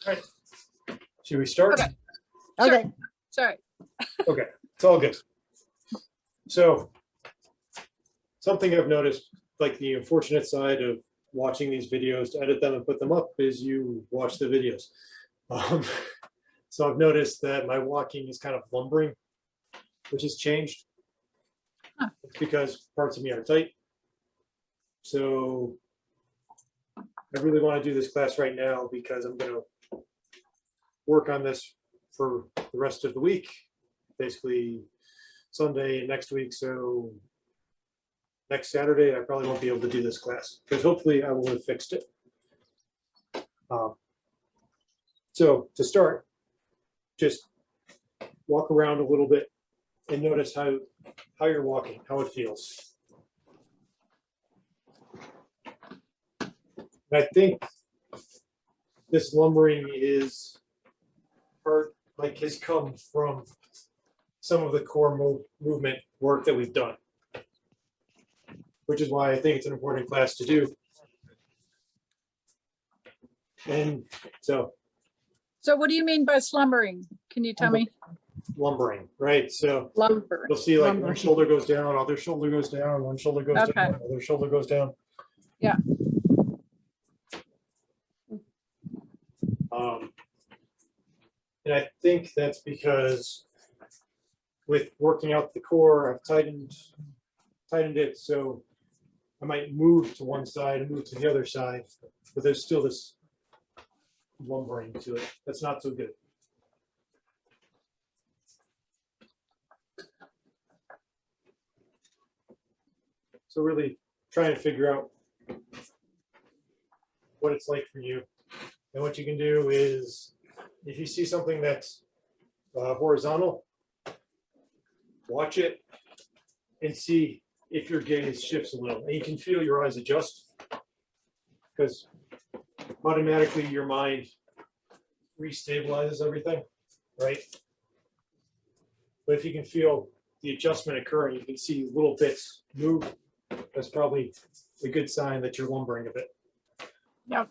All right. Should we start? Okay. Okay. Sorry. Okay, it's all good. So something I've noticed, like the unfortunate side of watching these videos to edit them and put them up, is you watch the videos. So I've noticed that my walking is kind of lumbering, which has changed. Huh. It's because parts of me are tight. So I really want to do this class right now because I'm going to work on this for the rest of the week, basically Sunday next week. So next Saturday, I probably won't be able to do this class because hopefully I will have fixed it. So to start, just walk around a little bit and notice how you're walking, how it feels. And I think this lumbering is has come from some of the core movement work that we've done, which is why I think it's an important class to do. And so what do you mean by slumbering? Can you tell me? Lumbering, right? So Lumber. you'll see like one Lumbering. shoulder goes down, other shoulder goes down, one shoulder goes Okay. down, other shoulder goes down. Yeah. And I think that's because with working out the core, I've tightened it so I might move to one side and move to the other side, but there's still this lumbering to it. That's not so good. So really trying to figure out what it's like for you. And what you can do is, if you see something that's horizontal, watch it and see if your gaze shifts a little. And you can feel your eyes adjust because automatically your mind restabilizes everything, right? But if you can feel the adjustment occurring, you can see little bits move. That's probably a good sign that you're lumbering a bit. Yep.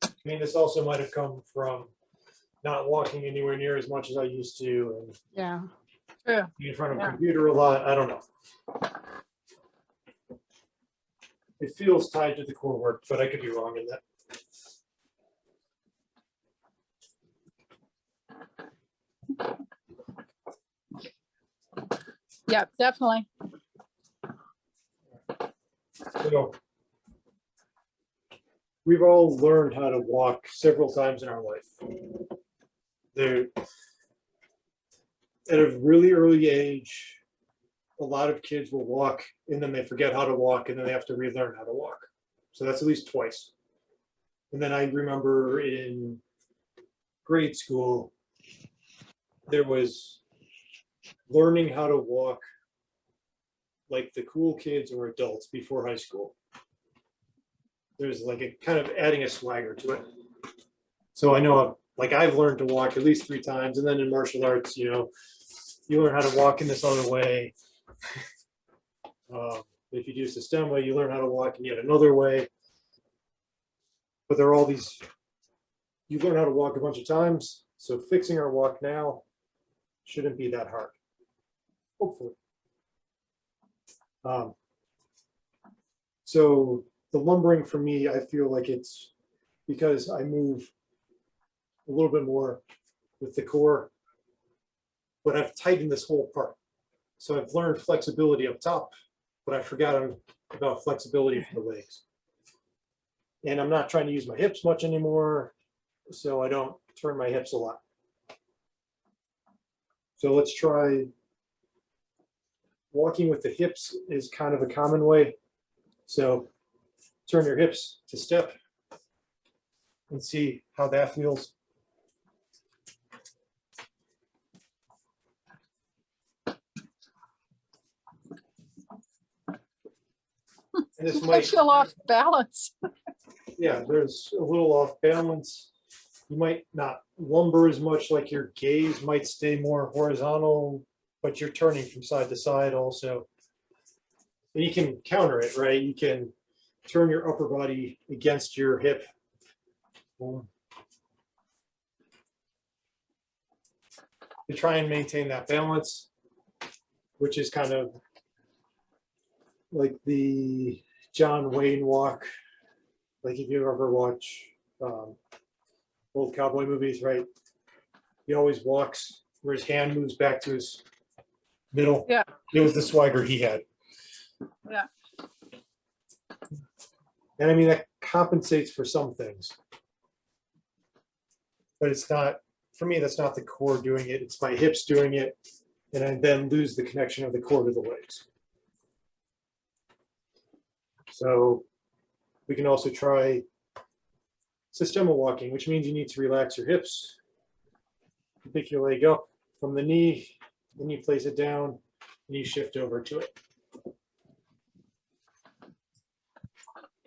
I mean, this also might have come from not walking anywhere near as much as I used to and Yeah. Yeah. being in front of a Yeah. computer a lot. I don't know. It feels tied to the core work, but I could be wrong in that. Yeah, definitely. So we've all learned how to walk several times in our life. At a really early age, a lot of kids will walk and then they forget how to walk and then they have to relearn how to walk. So that's at least twice. And then I remember in grade school, there was learning how to walk like the cool kids or adults before high school. There's like a kind of adding a swagger to it. So I know I've learned to walk at least 3 times, and then in martial arts, you learn how to walk in this other way. If you do Systema, you learn how to walk in yet another way. But there are all these, you learn how to walk a bunch of times. So fixing our walk now shouldn't be that hard, hopefully. So the lumbering for me, I feel like it's because I move a little bit more with the core, but I've tightened this whole part. So I've learned flexibility up top, but I forgot about flexibility for the legs. And I'm not trying to use my hips much anymore, so I don't turn my hips a lot. So let's try walking with the hips is kind of a common way. So turn your hips to step and see how that feels. And this I might feel off balance. yeah, there's a little off balance. You might not lumber as much, like your gaze might stay more horizontal, but you're turning from side to side also. And you can counter it, right? You can turn your upper body against your hip. Boom. To try and maintain that balance, which is kind of like the John Wayne walk. Like if you ever watch old cowboy movies, right? He always walks where his hand moves back to his middle. Yeah. It was the swagger he had. Yeah. And I mean, that compensates for some things. But it's not, for me, that's not the core doing it. It's my hips doing it. And I then lose the connection of the core to the legs. So we can also try Systema Walking, which means you need to relax your hips. You pick your leg up from the knee, then you place it down, and you shift over to it.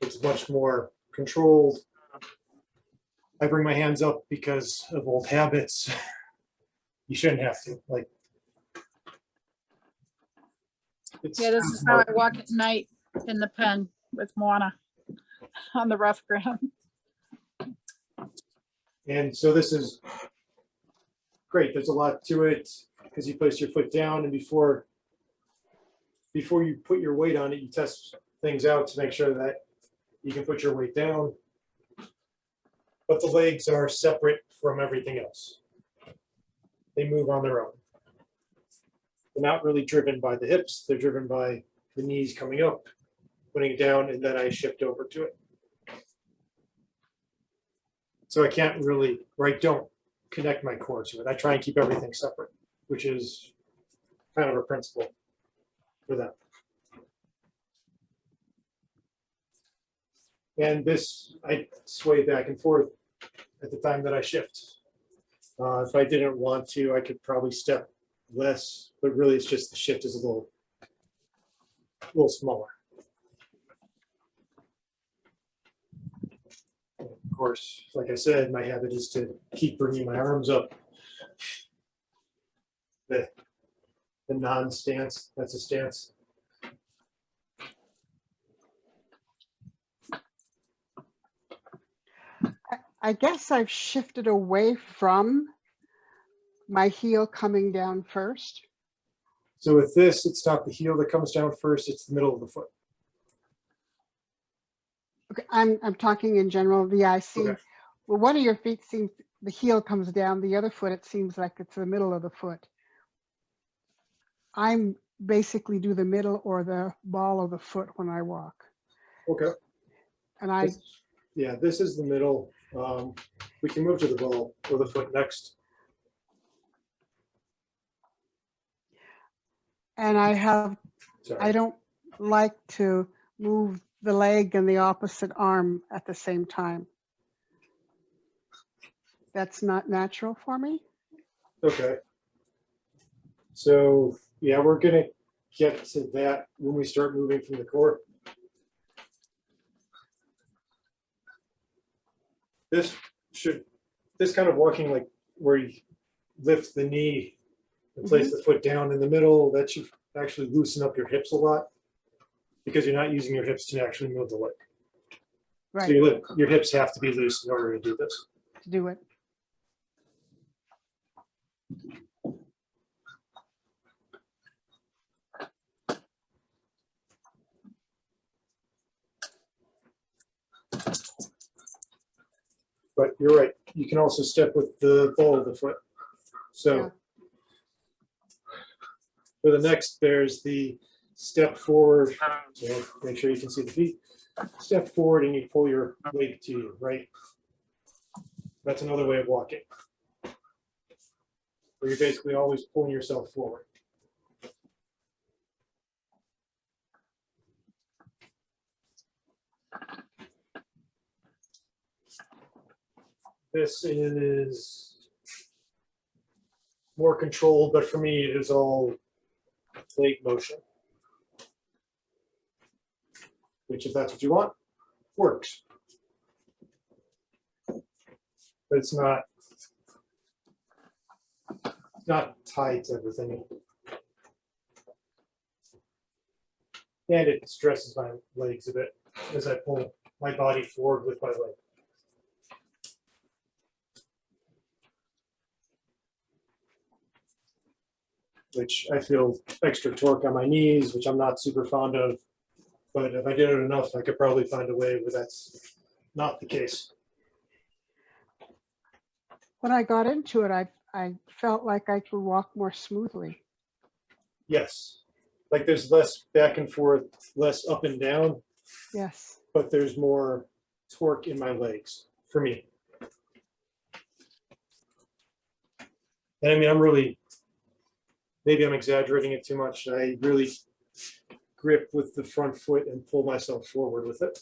It's much more controlled. I bring my hands up because of old habits. You shouldn't have to. Like, Yeah, this is how I walk at night in the pen with Moana on the rough ground. And so this is great. There's a lot to it because you place your foot down, and before you put your weight on it, you test things out to make sure that you can put your weight down. But the legs are separate from everything else. They move on their own. They're not really driven by the hips. They're driven by the knees coming up, putting it down, and then I shift over to it. So I can't really, or I don't connect my core to it. I try and keep everything separate, which is kind of a principle for that. And this, I sway back and forth at the time that I shift. If I didn't want to, I could probably step less, but really it's just the shift is a little smaller. And of course, like I said, my habit is to keep bringing my arms up. The non-stance, that's a stance. I guess I've shifted away from my heel coming down first. So with this, it's not the heel that comes down first, it's the middle of the foot. Okay, I'm talking in general. Yeah, I see. Okay. Well, one of your feet seems the heel comes down. The other foot, it seems like it's the middle of the foot. I'm basically do the middle or the ball of the foot when I walk. Okay. And I, Yeah, this is the middle. We can move to the ball or the foot next. and I have, Sorry. I don't like to move the leg and the opposite arm at the same time. That's not natural for me. Okay. So yeah, we're gonna get to that when we start moving from the core. This kind of walking, like where you lift the knee and place the foot down in the middle, that should actually loosen up your hips a lot because you're not using your hips to actually move the leg. Right. So your hips have to be loose in order to do this. To do it. But you're right. You can also step with the ball of the foot. So Yeah. for the next, there's the step forward. So make sure you can see the feet. Step forward and you pull your leg to you, right? That's another way of walking. Where you're basically always pulling yourself forward. This is more controlled, but for me, it is all leg motion. Which, if that's what you want, works. But it's not tied to everything. And it stresses my legs a bit. as I pull my body forward with my leg. Which I feel extra torque on my knees, which I'm not super fond of. But if I did it enough, I could probably find a way where that's not the case. When I got into it, I felt like I could walk more smoothly. Yes. Like there's less back and forth, less up and down, Yes. but there's more torque in my legs for me. And I mean, maybe I'm exaggerating it too much. I really grip with the front foot and pull myself forward with it.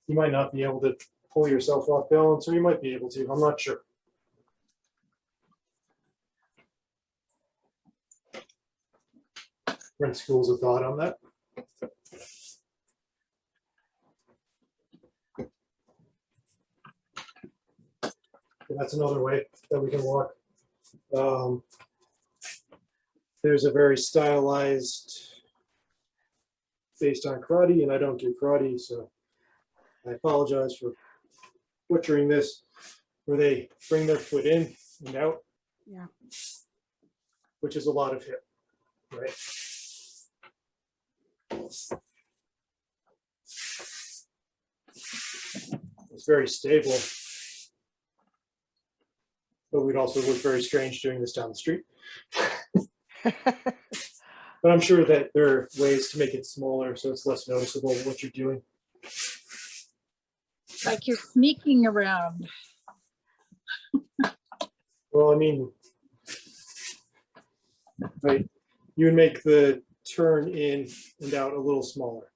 You might not be able to pull yourself off balance, or you might be able to. I'm not sure. Different schools of thought on that. And that's another way that we can walk. There's a very stylized, based on karate, and I don't do karate, so I apologize for butchering this, where they bring their foot in and out. Yeah. Which is a lot of hip, right? It's very stable, but we'd also look very strange doing this down the street. But I'm sure that there are ways to make it smaller so it's less noticeable what you're doing. Like you're sneaking around. Well, I mean, right, you would make the turn in and out a little smaller.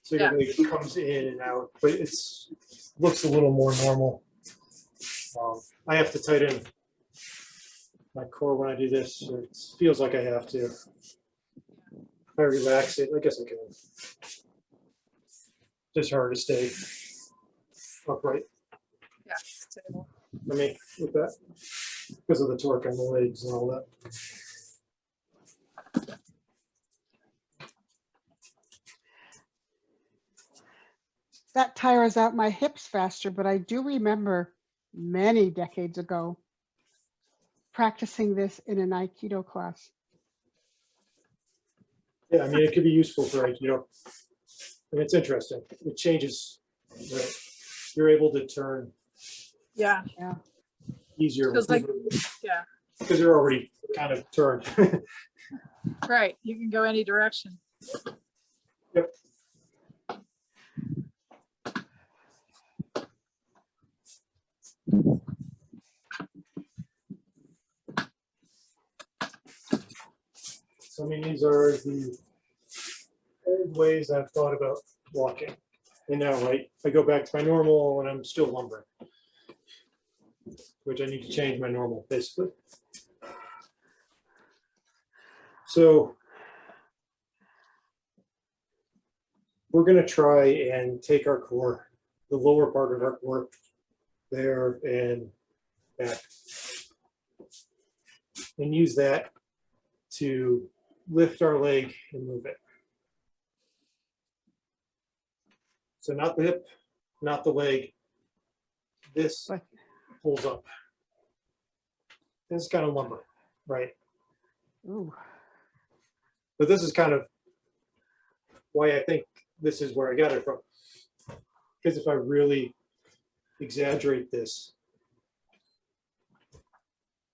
So Yeah. it comes in and out, but looks a little more normal. I have to tighten my core when I do this. So it feels like I have to. If I relax it, I guess I can. Just hard to stay upright Yeah. Stable. for me with that because of the torque on the legs and all that. That tires out my hips faster, but I do remember many decades ago practicing this in an Aikido class. Yeah, I mean, it could be useful for Aikido. And it's interesting. It changes. Right? You're able to turn Yeah. easier Feels like, yeah, because you're already kind of turned. right. You can go any direction. Yep. So I mean, these are the old ways I've thought about walking. And now, right, I go back to my normal and I'm still lumbering, which I need to change my normal, basically. So we're going to try and take our core, the lower part of our core, there and back, and use that to lift our leg and move it. So not the hip, not the leg. This But pulls up. This is kind of lumber, right? ooh, But this is kind of why I think this is where I got it from. Because if I really exaggerate this,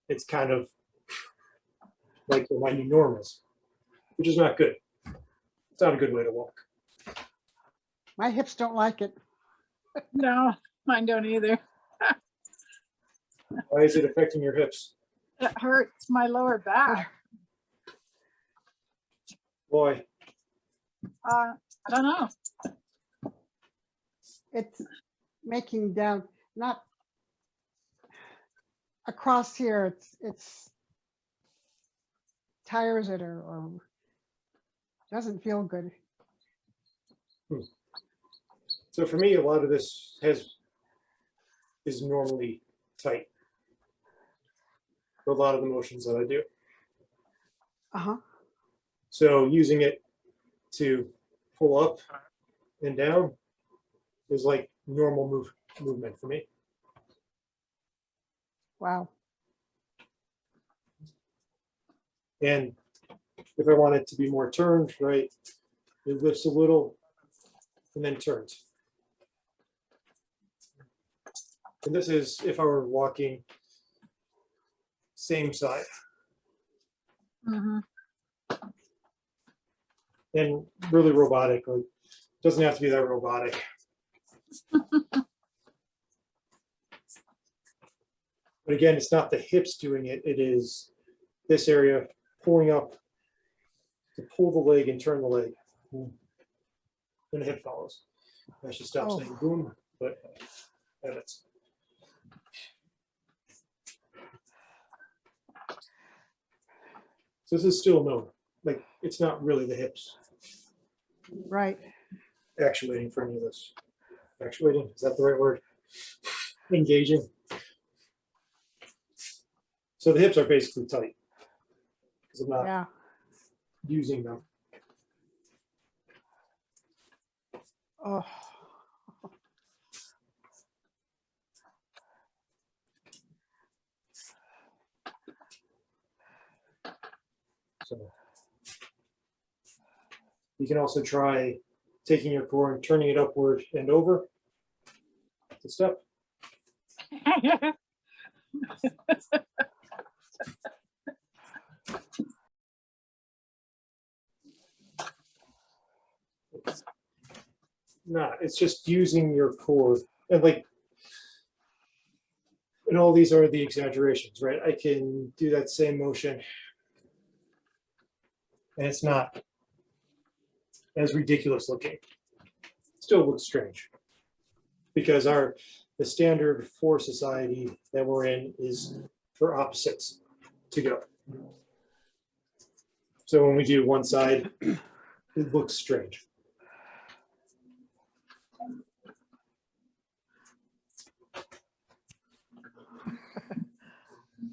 it's kind of like what my new norm is, which is not good. It's not a good way to walk. my hips don't like it. No, mine don't either. Why is it affecting your hips? It hurts my lower back. Boy, I don't know. It's making down, not across here. It's tires it or doesn't feel good. so for me, a lot of this is normally tight. for a lot of the motions that I do. Uh-huh. So using it to pull up and down is like normal movement for me. Wow. And if I want it to be more turned, right, it lifts a little and then turns. And this is if I were walking same side. Mhm. And really robotic, like doesn't have to be that robotic. But again, it's not the hips doing it, it is this area pulling up to pull the leg and turn the leg. And the hip follows. I should stop saying boom, but that's. So this is still no, like it's not really the hips Right. actuating for any of this. Actuating, is that the right word? Engaging. So the hips are basically tight because I'm not Yeah. using them. Oh. So you can also try taking your core and turning it upward and over to step. No, it's just using your core and like, and all these are the exaggerations, right? I can do that same motion and it's not as ridiculous looking. Still looks strange because the standard for society that we're in is for opposites to go. So when we do one side, it looks strange.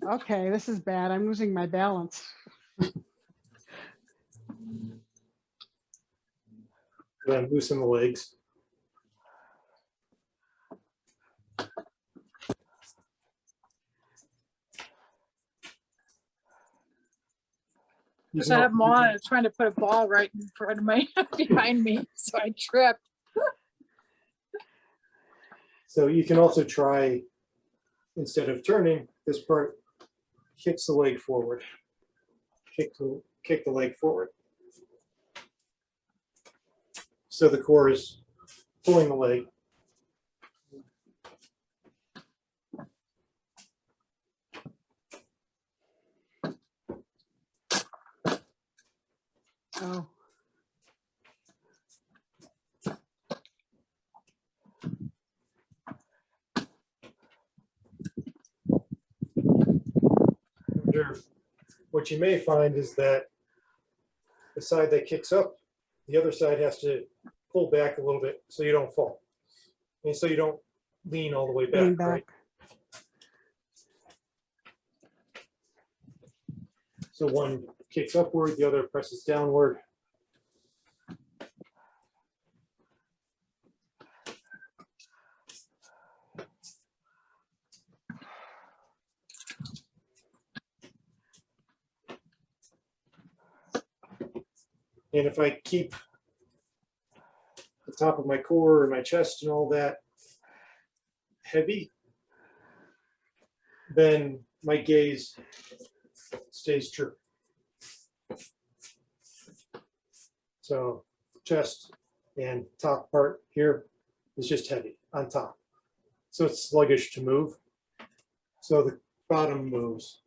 Okay, this is bad. I'm losing my balance. Then loosen the legs. Because I have Mona trying to put a ball right in front of me, behind me, so I tripped. So you can also try, instead of turning, this part kicks the leg forward. Kick the leg forward. So the core is pulling the leg. Oh. What you may find is that the side that kicks up, the other side has to pull back a little bit so you don't fall. And so you don't lean all the way back, Lean back. right? So one kicks upward, the other presses downward. And if I keep the top of my core and my chest and all that heavy, then my gaze stays true. So chest and top part here is just heavy on top. So it's sluggish to move. So the bottom moves.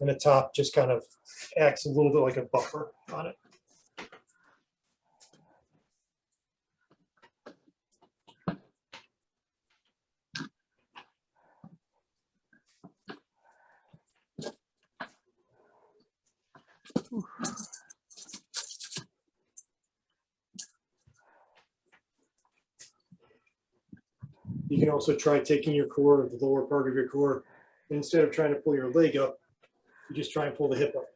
And the top just kind of acts a little bit like a buffer on it. You can also try taking your core, the lower part of your core, Instead of trying to pull your leg up, you just try and pull the hip up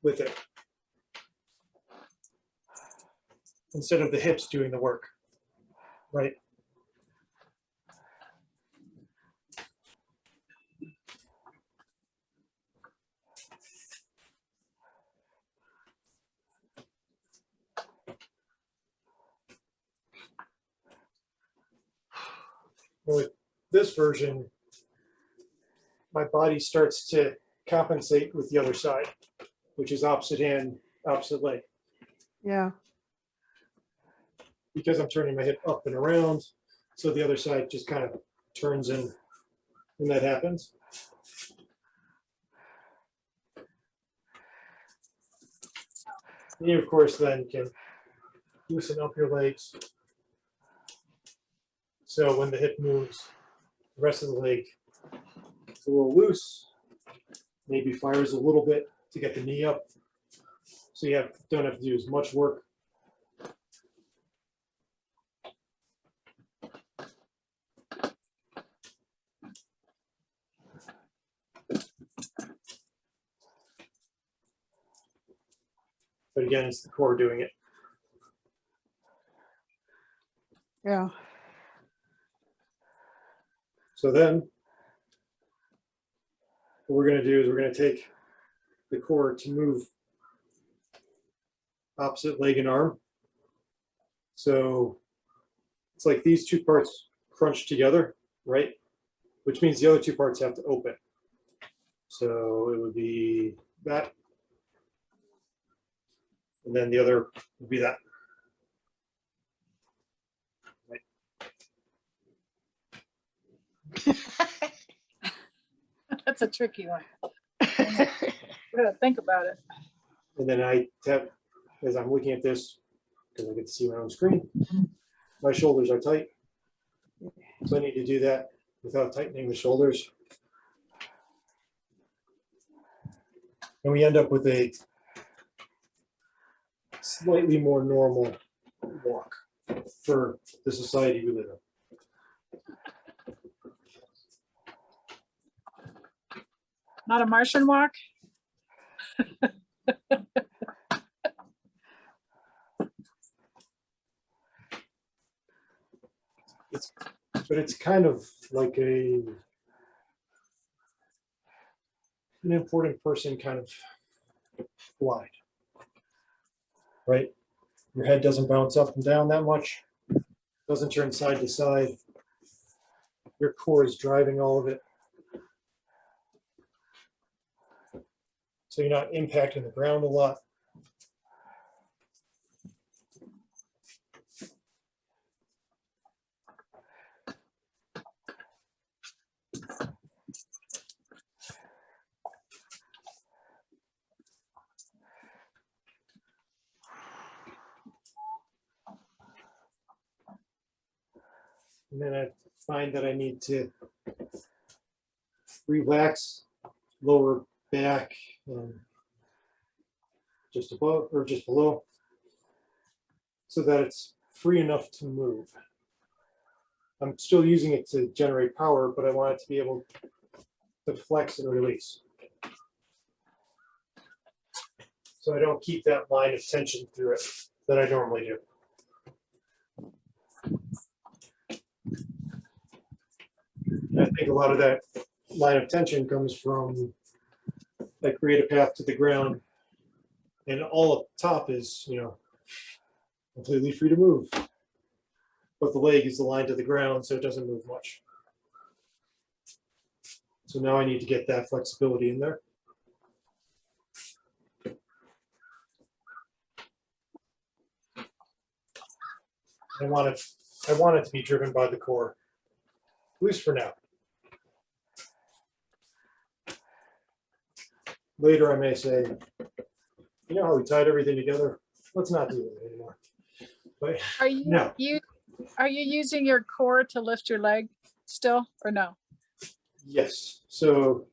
with it. Instead of the hips doing the work, right? With this version, my body starts to compensate with the other side, which is opposite hand, opposite leg. Yeah. Because I'm turning my hip up and around, so the other side just kind of turns in when that happens. And you, of course, then can loosen up your legs. So when the hip moves, the rest of the leg is a little loose, maybe fires a little bit to get the knee up. So you don't have to do as much work. But again, it's the core doing it. Yeah. So then what we're going to do is we're going to take the core to move opposite leg and arm. So it's like these two parts crunch together, right? Which means the other two parts have to open. So it would be that. And then the other would be that. Right. That's a tricky one. I gotta think about it. And then I tap, as I'm looking at this, because I get to see my own screen, my shoulders are tight. So I need to do that without tightening the shoulders. And we end up with a slightly more normal walk for the society we live in. Not a Martian walk? But it's kind of like an important person kind of glide, right? Your head doesn't bounce up and down that much, doesn't turn side to side. Your core is driving all of it. So you're not impacting the ground a lot. And then I find that I need to relax lower back just above or just below so that it's free enough to move. I'm still using it to generate power, but I want it to be able to flex and release. So I don't keep that line of tension through it that I normally do. And I think a lot of that line of tension comes from I create a path to the ground and all up top is, completely free to move. But the leg is aligned to the ground, so it doesn't move much. So now I need to get that flexibility in there. I want it to be driven by the core, at least for now. Later I may say, you know how we tied everything together? Let's not do that anymore. But Are you, no. Are you using your core to lift your leg still or no? Yes. So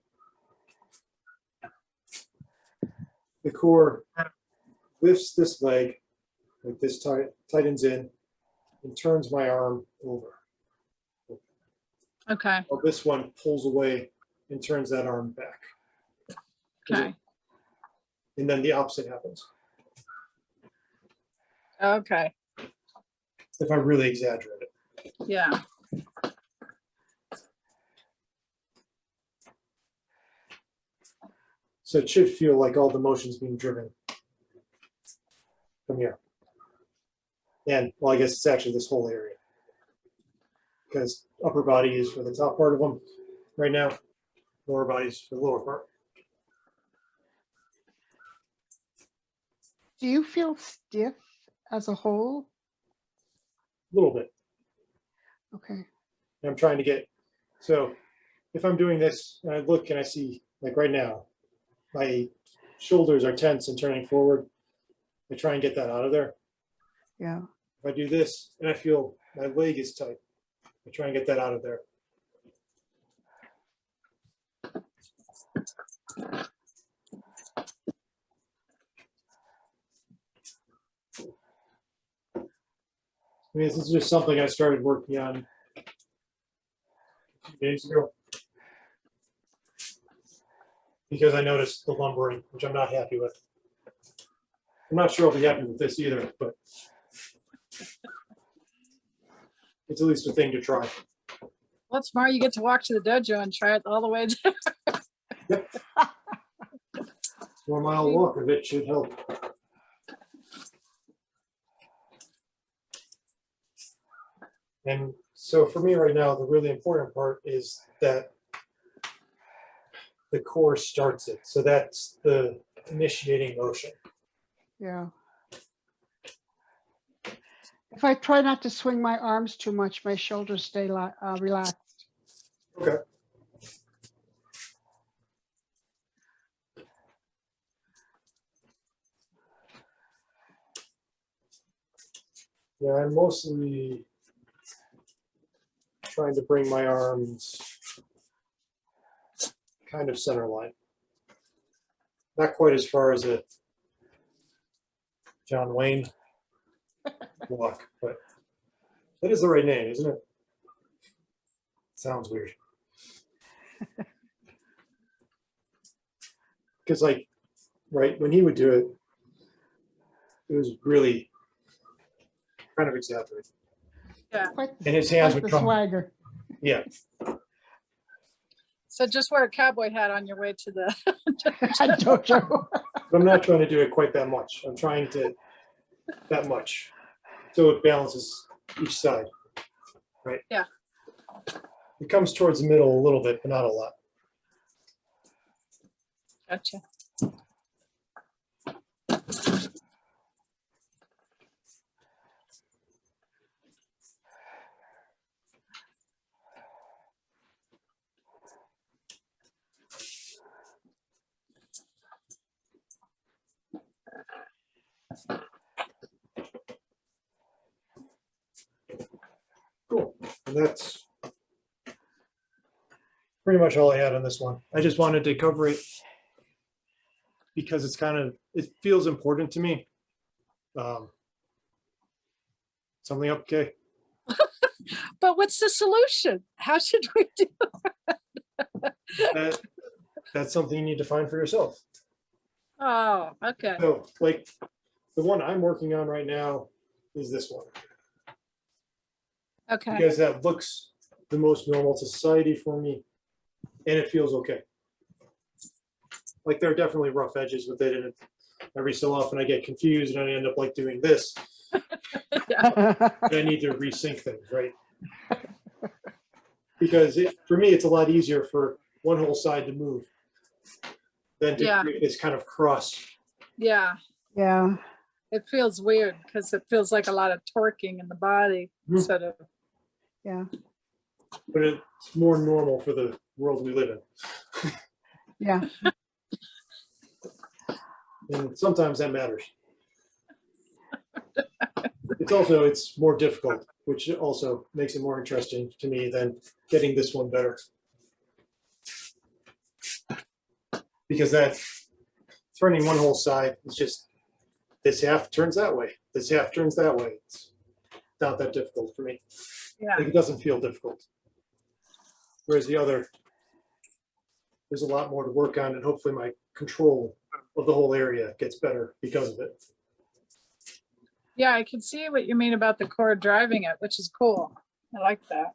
the core lifts this leg, like this tightens in, and turns my arm over. Okay, Well, this one pulls away and turns that arm back. okay, And then the opposite happens. okay, If I really exaggerate it. yeah, So it should feel like all the motion's being driven from here. And well, I guess it's actually this whole area. Because upper body is for the top part of them right now. Lower body is for the lower part. Do you feel stiff as a whole? A little bit. Okay. And I'm trying to get, so if I'm doing this and I look and I see, like right now, my shoulders are tense and turning forward. I try and get that out of there. Yeah. If I do this and I feel my leg is tight, I try and get that out of there. I mean, this is just something I started working on a few days ago. Because I noticed the lumbering, which I'm not happy with. I'm not sure I'll be happy with this either, but it's at least a thing to try. well, tomorrow you get to walk to the dojo and try it all the way down. 4 mile walk of it should help. And so for me right now, the really important part is that the core starts it. So that's the initiating motion. Yeah. If I try not to swing my arms too much, my shoulders stay relaxed. Okay. Yeah, I'm mostly trying to bring my arms kind of center line. Not quite as far as a John Wayne walk, but that is the right name, isn't it? Sounds weird. Because like, right, when he would do it, it was really kind of exaggerated. Quite, And his hands quite would the come. swagger. Yeah, So just wear a cowboy hat on your way to the. Dojo. but I'm not trying to do it quite that much. I'm trying to that much. So it balances each side, right? Yeah. It comes towards the middle a little bit, but not a lot. Gotcha. Cool. And that's pretty much all I had on this one. I just wanted to cover it because it's kind of, it feels important to me. Something okay? But what's the solution? How should we do? That's something you need to find for yourself. Oh, okay. So like the one I'm working on right now is this one. Okay. Because that looks the most normal to society for me and it feels okay. Like there are definitely rough edges with it and every so often I get confused and I end up like doing this. Yeah. And I need to resync things, right? Because for me, it's a lot easier for one whole side to move than to Yeah. create this kind of cross. Yeah. Yeah. It feels weird because it feels like a lot of torquing in the body instead of. Yeah. But it's more normal for the world we live in. Yeah. And sometimes that matters. It's more difficult, which also makes it more interesting to me than getting this one better. Because that turning one whole side is just, this half turns that way, this half turns that way. It's not that difficult for me. Yeah. Like it doesn't feel difficult. Whereas the other, there's a lot more to work on, and hopefully my control of the whole area gets better because of it. Yeah, I can see what you mean about the core driving it, which is cool. I like that.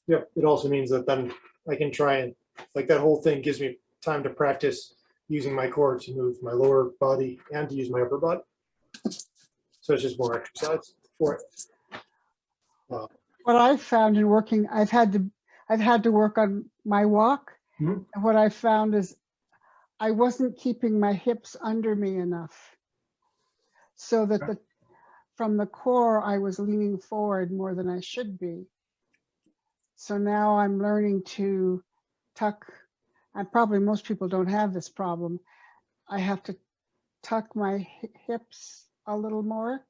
Yep, it also means that then I can try and, like, that whole thing gives me time to practice using my core to move my lower body and to use my upper body. So it's just more exercise for it. What I've found in working, I've had to work on my walk. Mhm. And what I found is I wasn't keeping my hips under me enough. So that from the core, I was leaning forward more than I should be. So now I'm learning to tuck, and probably most people don't have this problem. I have to tuck my hips a little more,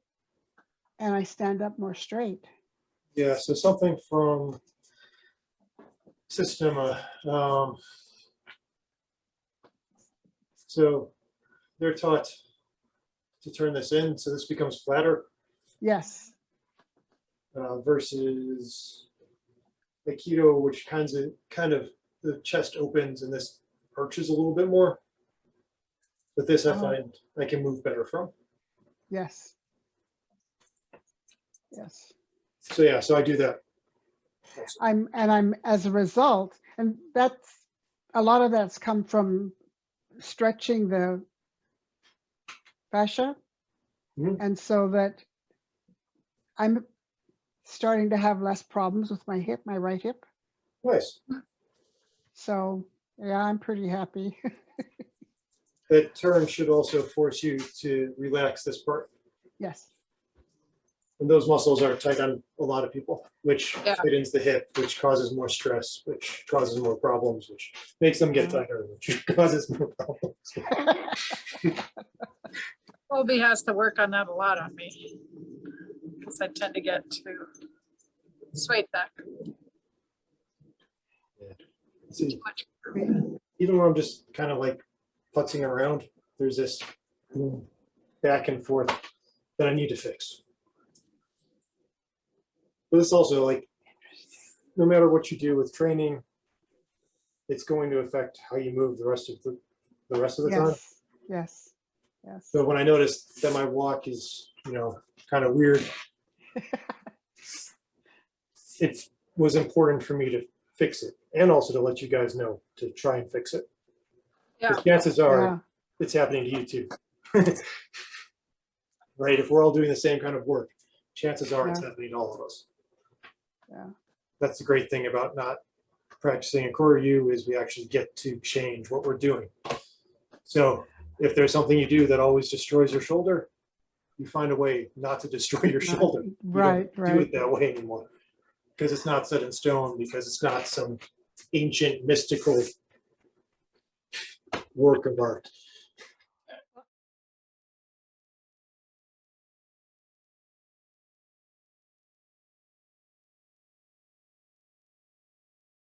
and I stand up more straight. Yeah, so something from Systema. So they're taught to turn this in so this becomes flatter Yes, versus Aikido, which kind of the chest opens and this arches a little bit more. But this I find I can move better from. yes, yes. So yeah, so I do that. I'm as a result, and that's a lot of that's come from stretching the fascia. Mhm. And so that I'm starting to have less problems with my hip, my right hip. Nice. So yeah, I'm pretty happy. That turn should also force you to relax this part. Yes, And those muscles are tight on a lot of people, which Yeah. tightens the hip, which causes more stress, which causes more problems, which makes them get tighter, which causes more problems. Colby has to work on that a lot on me because I tend to get too swayed back See, too much. even when I'm just kind of like putzing around, there's this back and forth that I need to fix. But it's also like, no matter what you do with training, it's going to affect how you move the rest of the time. yes, yes, yes. So when I noticed that my walk is, kind of weird, it was important for me to fix it and also to let you guys know to try and fix it. Yeah, Because chances are Yeah, it's happening to you too. Right? If we're all doing the same kind of work, chances are it's Yeah. happening to all of us. yeah, That's the great thing about not practicing in Koryu is we actually get to change what we're doing. So if there's something you do that always destroys your shoulder, you find a way not to destroy your Not- shoulder. You right, don't do right. it that way anymore because it's not set in stone, because it's not some ancient mystical work of art.